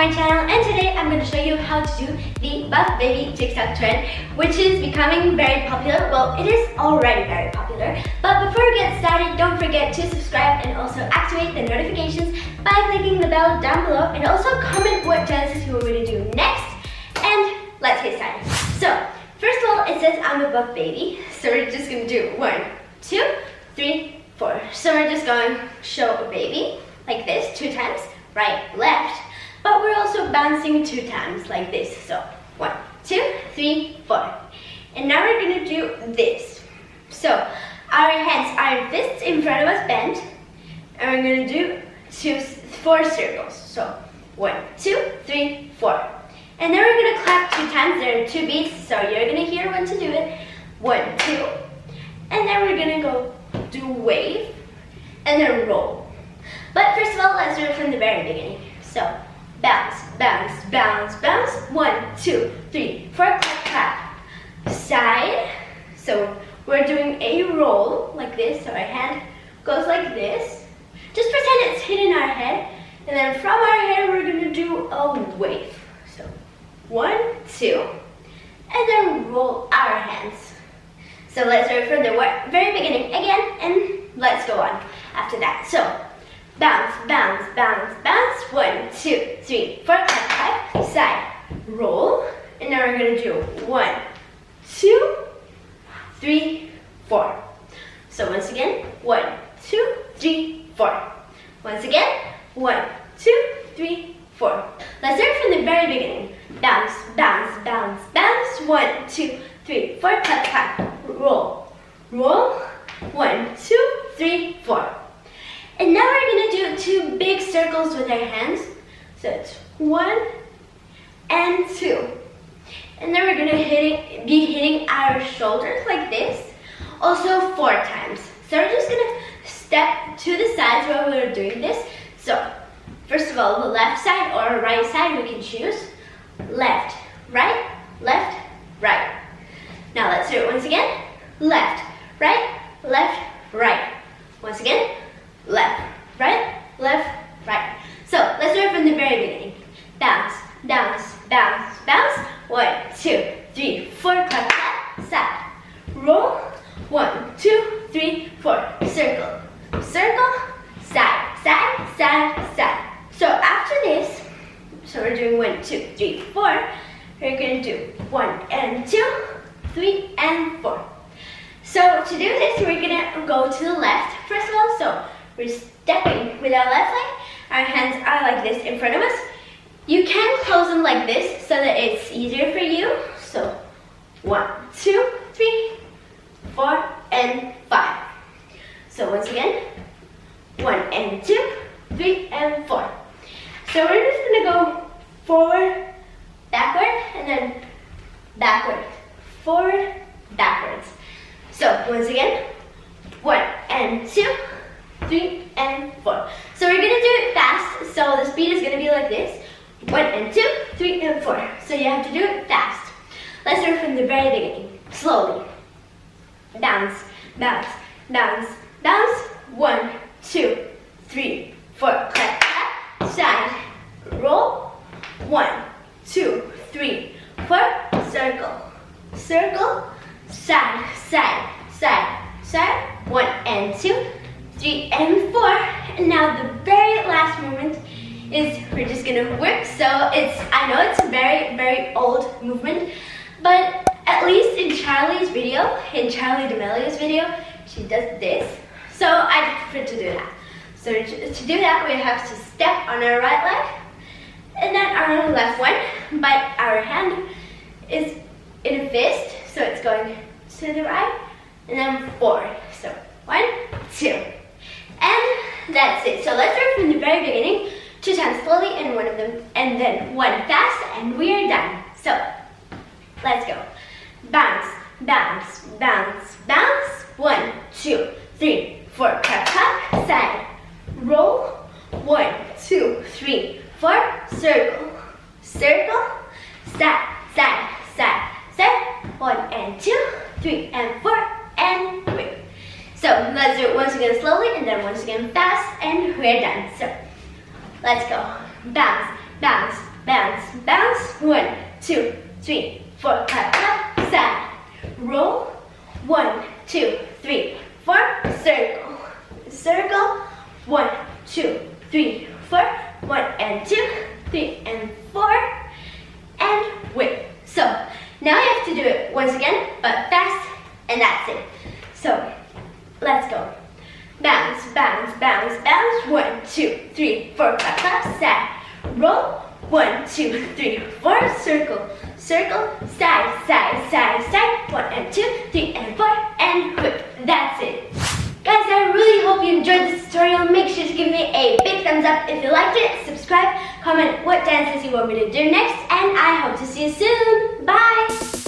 my channel, and today I'm going to show you how to do the Buff Baby Tik Tok trend, which is becoming very popular. Well, it is already very popular, but before we get started, don't forget to subscribe and also activate the notifications by clicking the bell down below, and also comment what dances you want me to do next, and let's get started. So, first of all, it says I'm a buff baby, so we're just going to do 1, 2, 3, 4. So we're just going to show a baby like this 2 times, right, left, but we're also bouncing 2 times like this. So 1, 2, 3, 4. And now we're going to do this. So our hands are in fists in front of us, bent, and we're going to do 4 circles. So 1, 2, 3, 4. And then we're going to clap 2 times. There are 2 beats, so you're going to hear when to do it. 1, 2. And then we're going to go do wave and then roll. But first of all, let's do it from the very beginning. So bounce, bounce, bounce, bounce. 1, 2, 3, 4, clap, clap. Side. So we're doing a roll like this. So our hand goes like this. Just pretend it's hitting our head. And then from our head, we're going to do a wave. So 1, 2, and then roll our hands. So let's do it from the very beginning again, and let's go on after that. So bounce, bounce, bounce, bounce. 1, 2, 3, 4, 5, 5. Side, roll, and now we're gonna do 1, 2, 3, 4. So once again, 1, 2, 3, 4. Once again, 1, 2, 3, 4. Let's start from the very beginning. Bounce, bounce, bounce, bounce. 1, 2, 3, 4, clap, clap. Roll, roll. 1, 2, 3, 4. And now we're gonna do 2 big circles with our hands. So it's 1 and 2. And then we're gonna be hitting our shoulders like this. Also 4 times. So we're just gonna step to the sides while we're doing this. So first of all, the left side or right side, we can choose. Left, right, left, right. Now let's do it once again. Left, right, left, right. Once again, left, right, left, right. So let's do it from the very beginning. Bounce, bounce, bounce, bounce. 1, 2, 3, 4, clap, clap, side. Roll. 1, 2, 3, 4. Circle, circle, side, side, side, side. So after this, so we're doing 1, 2, 3, 4. We're going to do 1 and 2, 3 and 4. So to do this, we're going to go to the left first of all. So we're stepping with our left leg. Our hands are like this in front of us. You can close them like this so that it's easier for you. So 1, 2, 3, 4 and 5. So once again, 1 and 2, 3 and 4. So we're just going to go forward, backward, and then backward, forward, backwards. So once again, 1 and 2, 3 and 4. So we're gonna do it fast. So the speed is gonna be like this: 1 and 2, 3 and 4. So you have to do it fast. Let's start from the very beginning. Slowly. Bounce, bounce, bounce, bounce. 1, 2, 3, 4. Clap, clap. Side. Roll. 1, 2, 3, 4. Circle, circle. Side, side, side, side. 1 and 2, 3 and 4. And now the very last movement is we're just gonna whip. So I know it's a very, very old movement, but at least in Charli's video, in Charli D'Amelio's video, she does this. So I prefer to do that. So to do that, we have to step on our right leg and then our left one, but our hand is in a fist, so it's going to the right, and then 4. So 1, 2, and that's it. So let's start from the very beginning, 2 times slowly, and and then 1 fast, and we are done. So let's go. Bounce, bounce, bounce, bounce. 1, 2, 3, 4. Clap, clap. Side. Roll. 1, 2, 3, 4. Circle, circle. Side, side, side, side. 1 and 2, 3 and 4, and whip. So let's do it once again slowly, and then once again fast, and we're done. So let's go. Bounce, bounce, bounce, bounce. 1, 2, 3, 4, clap, clap, side. Roll. 1, 2, 3, 4, circle, circle. 1, 2, 3, 4, 1 and 2, 3 and 4, and whip. So now you have to do it once again, but fast, and that's it. So let's go. Bounce, bounce, bounce, bounce. 1, 2, 3, 4, clap, clap, side. Roll. 1, 2, 3, 4, circle, circle, side, side, side, side. 1 and 2, 3 and 4, and whip. That's it. Guys, I really hope you enjoyed this tutorial. Make sure to give me a big thumbs up if you liked it. Subscribe, comment what dances you want me to do next, and I hope to see you soon. Bye!